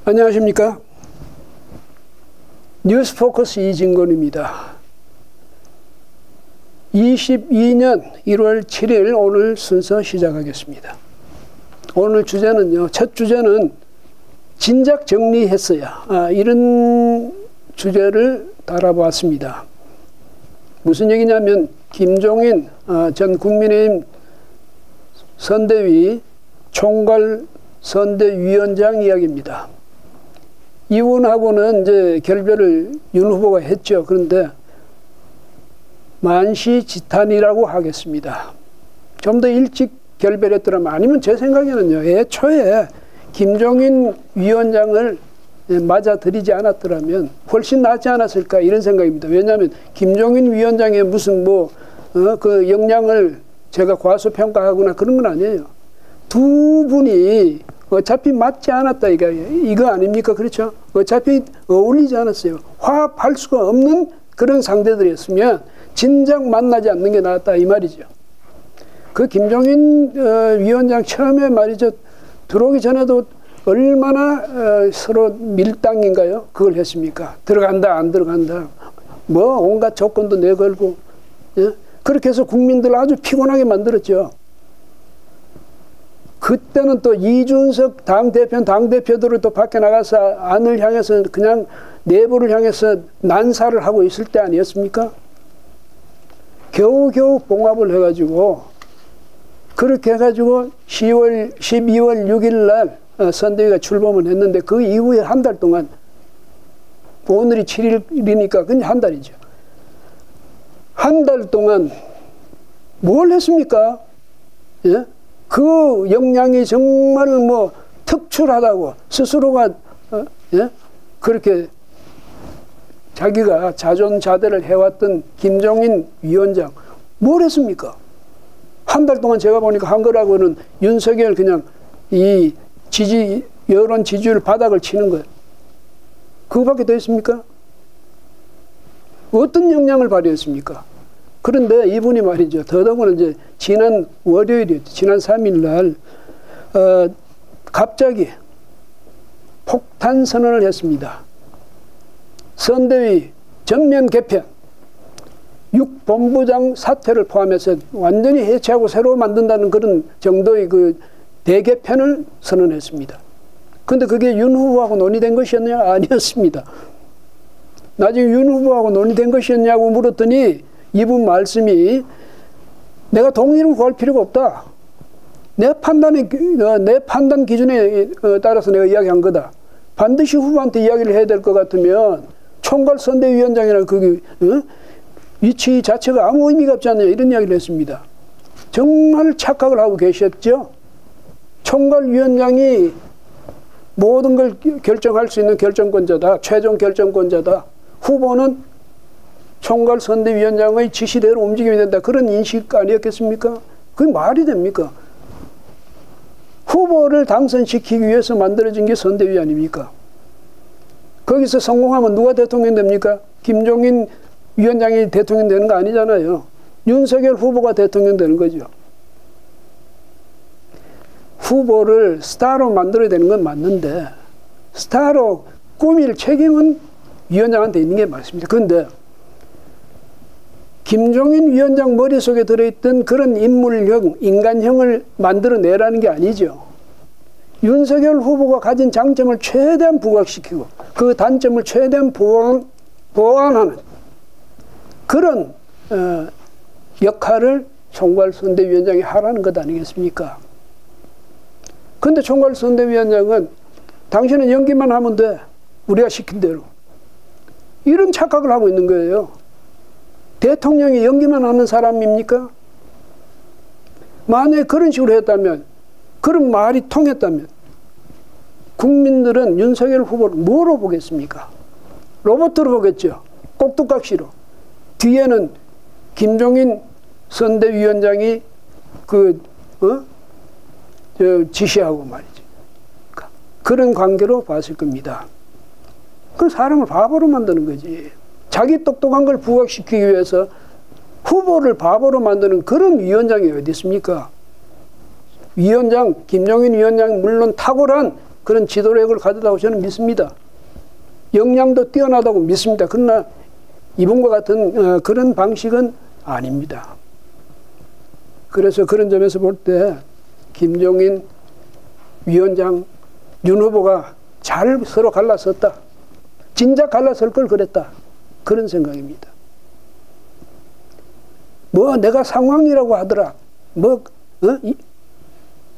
안녕하십니까? 뉴스포커스 이진건입니다. 22년 1월 7일 오늘 순서 시작하겠습니다. 오늘 주제는요, 첫 주제는 진작 정리했어야 이런 주제를 달아보았습니다. 무슨 얘기냐면 김종인 전 국민의힘 선대위 총괄 선대위원장 이야기입니다. 이분하고는 이제 결별을 윤 후보가 했죠. 그런데 만시지탄이라고 하겠습니다. 좀 더 일찍 결별했더라면, 아니면 제 생각에는요, 애초에 김종인 위원장을 맞아들이지 않았더라면 훨씬 낫지 않았을까, 이런 생각입니다. 왜냐하면 김종인 위원장의 무슨 그 역량을 제가 과소평가하거나 그런 건 아니에요. 두 분이 어차피 맞지 않았다, 이거 아닙니까? 그렇죠? 어차피 어울리지 않았어요. 화합할 수가 없는 그런 상대들이었으면 진작 만나지 않는 게 낫다, 이 말이죠. 그 김종인 위원장 처음에 말이죠, 들어오기 전에도 얼마나 서로 밀당인가요? 그걸 했습니까? 들어간다, 안 들어간다, 온갖 조건도 내걸고, 예? 그렇게 해서 국민들 아주 피곤하게 만들었죠. 그때는 또 이준석 당대표들을 또 밖에 나가서 안을 향해서 그냥 내부를 향해서 난사를 하고 있을 때 아니었습니까? 겨우겨우 봉합을 해가지고, 그렇게 해가지고 12월 6일 날 선대위가 출범을 했는데, 그 이후에 한 달 동안, 오늘이 7일이니까 그냥 한 달이죠. 한 달 동안 뭘 했습니까? 예? 그 역량이 정말 특출하다고 스스로가 예? 그렇게 자기가 자존자대를 해왔던 김종인 위원장 뭘 했습니까? 한 달 동안 제가 보니까 한 거라고는 윤석열 그냥 이 여론 지지율 바닥을 치는 거예요. 그거밖에 더 있습니까? 어떤 역량을 발휘했습니까? 그런데 이분이 말이죠, 더더구나 이제 지난 월요일이었죠. 지난 3일 날 갑자기 폭탄 선언을 했습니다. 선대위 전면 개편, 6본부장 사퇴를 포함해서 완전히 해체하고 새로 만든다는 그런 정도의 그 대개편을 선언했습니다. 그런데 그게 윤 후보하고 논의된 것이었냐? 아니었습니다. 나중에 윤 후보하고 논의된 것이었냐고 물었더니 이분 말씀이, 내가 동의를 구할 필요가 없다. 내 판단 기준에 따라서 내가 이야기한 거다. 반드시 후보한테 이야기를 해야 될 것 같으면 총괄 선대위원장이라는 그 위치 자체가 아무 의미가 없지 않냐, 이런 이야기를 했습니다. 정말 착각을 하고 계셨죠. 총괄위원장이 모든 걸 결정할 수 있는 결정권자다. 최종 결정권자다. 후보는 총괄 선대위원장의 지시대로 움직이면 된다. 그런 인식 아니었겠습니까? 그게 말이 됩니까? 후보를 당선시키기 위해서 만들어진 게 선대위 아닙니까? 거기서 성공하면 누가 대통령 됩니까? 김종인 위원장이 대통령 되는 거 아니잖아요. 윤석열 후보가 대통령 되는 거죠. 후보를 스타로 만들어야 되는 건 맞는데, 스타로 꾸밀 책임은 위원장한테 있는 게 맞습니다. 그런데 김종인 위원장 머릿속에 들어있던 그런 인물형, 인간형을 만들어내라는 게 아니죠. 윤석열 후보가 가진 장점을 최대한 부각시키고 그 단점을 최대한 보완하는 그런 역할을 총괄선대위원장이 하라는 것 아니겠습니까? 그런데 총괄선대위원장은 당신은 연기만 하면 돼, 우리가 시킨 대로, 이런 착각을 하고 있는 거예요. 대통령이 연기만 하는 사람입니까? 만약에 그런 식으로 했다면, 그런 말이 통했다면 국민들은 윤석열 후보를 뭐로 보겠습니까? 로봇으로 보겠죠. 꼭두각시로. 뒤에는 김종인 선대위원장이 지시하고 말이죠. 그런 관계로 봤을 겁니다. 그 사람을 바보로 만드는 거지. 자기 똑똑한 걸 부각시키기 위해서 후보를 바보로 만드는 그런 위원장이 어디 있습니까? 위원장, 김종인 위원장 물론 탁월한 그런 지도력을 가졌다고 저는 믿습니다. 역량도 뛰어나다고 믿습니다. 그러나 이분과 같은 그런 방식은 아닙니다. 그래서 그런 점에서 볼 때 김종인 위원장, 윤 후보가 잘 서로 갈라섰다. 진작 갈라설 걸 그랬다. 그런 생각입니다. 뭐 내가 상황이라고 하더라.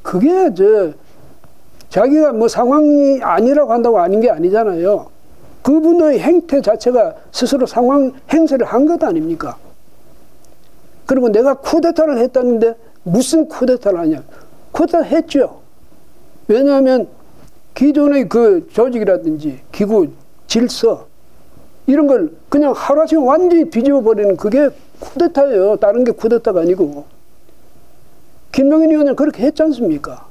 그게 자기가 뭐 상황이 아니라고 한다고 아닌 게 아니잖아요. 그분의 행태 자체가 스스로 상황 행세를 한 것 아닙니까? 그리고 내가 쿠데타를 했다는데 무슨 쿠데타를 하냐. 쿠데타 했죠. 왜냐하면 기존의 그 조직이라든지 기구, 질서 이런 걸 그냥 하루아침에 완전히 뒤집어 버리는 그게 쿠데타예요. 다른 게 쿠데타가 아니고. 김종인 의원은 그렇게 했지 않습니까?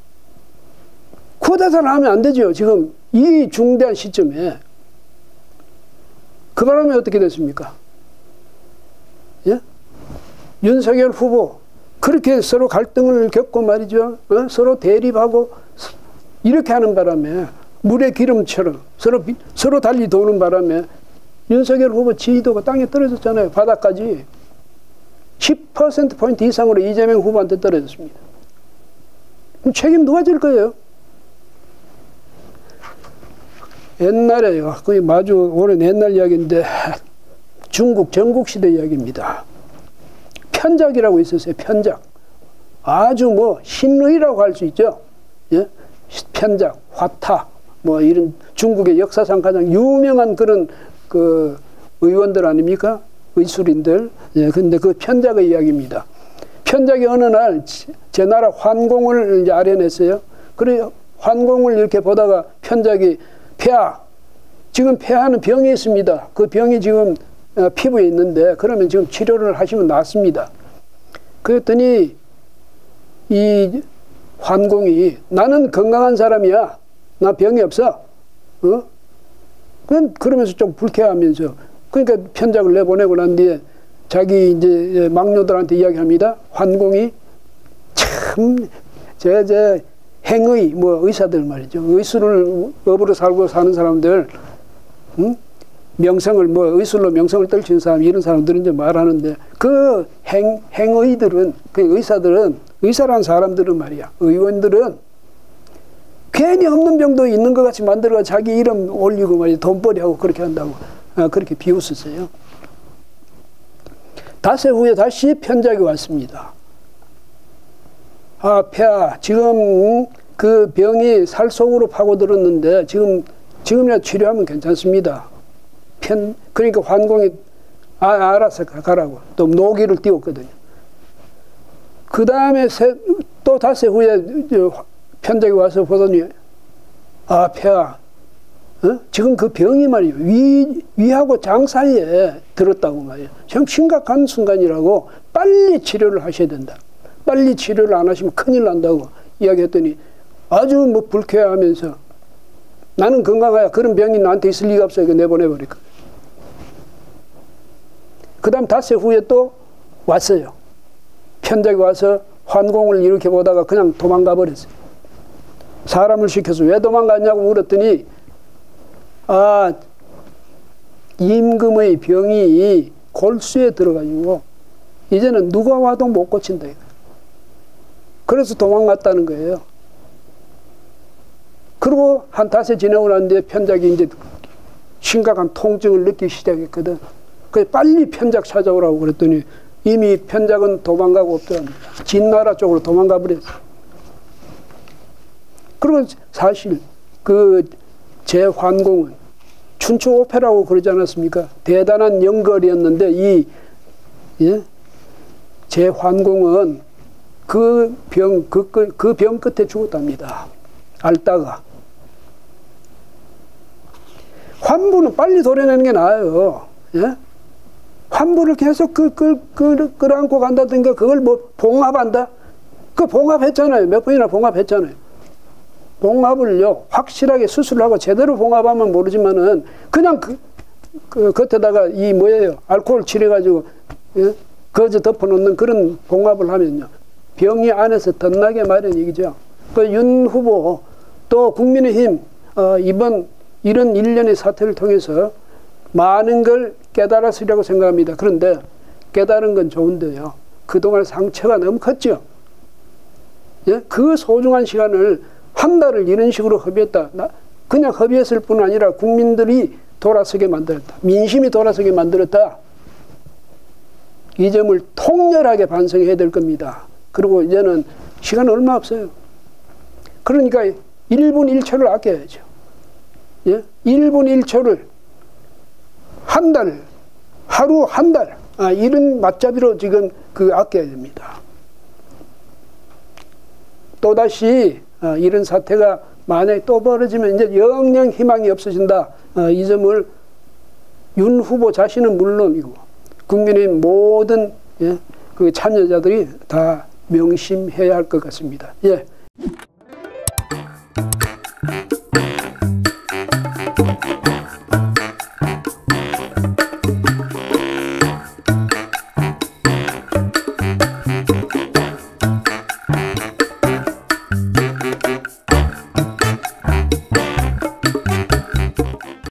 쿠데타를 하면 안 되죠. 지금 이 중대한 시점에. 그 바람에 어떻게 됐습니까? 예? 윤석열 후보 그렇게 서로 갈등을 겪고 말이죠. 서로 대립하고 이렇게 하는 바람에 물의 기름처럼 서로 달리 도는 바람에 윤석열 후보 지지도가 땅에 떨어졌잖아요. 바닥까지 10%포인트 이상으로 이재명 후보한테 떨어졌습니다. 그럼 책임 누가 질 거예요? 옛날에요. 거의 아주 오랜 옛날 이야기인데 중국 전국시대 이야기입니다. 편작이라고 있었어요. 편작. 아주 뭐 신의라고 할 수 있죠. 예? 편작, 화타, 뭐 이런 중국의 역사상 가장 유명한 그런 그 의원들 아닙니까? 의술인들. 예, 근데 그 편작의 이야기입니다. 편작이 어느 날 제 나라 환공을 이제 아련했어요. 그래 환공을 이렇게 보다가 편작이 폐하, 지금 폐하는 병이 있습니다. 그 병이 지금 피부에 있는데 그러면 지금 치료를 하시면 낫습니다. 그랬더니 이 환공이 나는 건강한 사람이야. 나 병이 없어. 그러면서 좀 불쾌하면서 그러니까 편작을 내보내고 난 뒤에 자기 이제 막녀들한테 이야기합니다. 환공이 참 제 행의 뭐 의사들 말이죠. 의술을 업으로 살고 사는 사람들, 명성을 뭐 의술로 명성을 떨치는 사람 이런 사람들은 이제 말하는데 그 행의들은 그 의사들은 의사라는 사람들은 말이야. 의원들은 괜히 없는 병도 있는 것 같이 만들어 자기 이름 올리고 말이야. 돈벌이하고 그렇게 한다고 그렇게 비웃었어요. 닷새 후에 다시 편작이 왔습니다. 아, 폐하, 지금 그 병이 살 속으로 파고들었는데 지금이라도 치료하면 괜찮습니다. 그러니까 환공이 알아서 가라고 또 노기를 띄웠거든요. 그 다음에 또 닷새 후에 편작이 와서 보더니 아, 폐하, 지금 그 병이 말이에요. 위하고 장 사이에 들었다고 말이에요. 참 심각한 순간이라고 빨리 치료를 하셔야 된다. 빨리 치료를 안 하시면 큰일 난다고 이야기했더니 아주 뭐 불쾌하면서 나는 건강하야. 그런 병이 나한테 있을 리가 없어. 이거 내보내버릴까. 그 다음 닷새 후에 또 왔어요. 편작이 와서 환공을 이렇게 보다가 그냥 도망가 버렸어요. 사람을 시켜서 왜 도망갔냐고 물었더니 아, 임금의 병이 골수에 들어가지고 이제는 누가 와도 못 고친다. 그래서 도망갔다는 거예요. 그리고 한 닷새 지나고 난 뒤에 편작이 이제 심각한 통증을 느끼기 시작했거든. 그래서 빨리 편작 찾아오라고 그랬더니 이미 편작은 도망가고 없더랍니다. 진나라 쪽으로 도망가 버렸어요. 그리고 사실 그 제환공은 춘추 오페라고 그러지 않았습니까? 대단한 연걸이었는데 이 제환공은 그 병 끝에 죽었답니다. 앓다가. 환부는 빨리 도려내는 게 나아요. 예? 환부를 계속 끌어안고 간다든가 그걸 뭐 봉합한다? 그 봉합했잖아요. 몇 번이나 봉합했잖아요. 봉합을요, 확실하게 수술을 하고 제대로 봉합하면 모르지만은 그냥 그 겉에다가 이 뭐예요? 알코올 칠해가지고, 예? 거저 덮어놓는 그런 봉합을 하면요. 병이 안에서 덧나게 마련이죠. 그 윤 후보 또 국민의힘 이번 이런 일련의 사태를 통해서 많은 걸 깨달았으리라고 생각합니다. 그런데 깨달은 건 좋은데요. 그동안 상처가 너무 컸죠. 예? 그 소중한 시간을 한 달을 이런 식으로 허비했다. 그냥 허비했을 뿐 아니라 국민들이 돌아서게 만들었다. 민심이 돌아서게 만들었다. 이 점을 통렬하게 반성해야 될 겁니다. 그리고 이제는 시간 얼마 없어요. 그러니까 1분 1초를 아껴야죠. 예? 1분 1초를 한 달, 하루 한 달, 이런 맞잡이로 지금 아껴야 됩니다. 또다시 이런 사태가 만약에 또 벌어지면 이제 영영 희망이 없어진다. 이 점을 윤 후보 자신은 물론이고 국민의 모든 그 참여자들이 다 명심해야 할 것 같습니다. 예.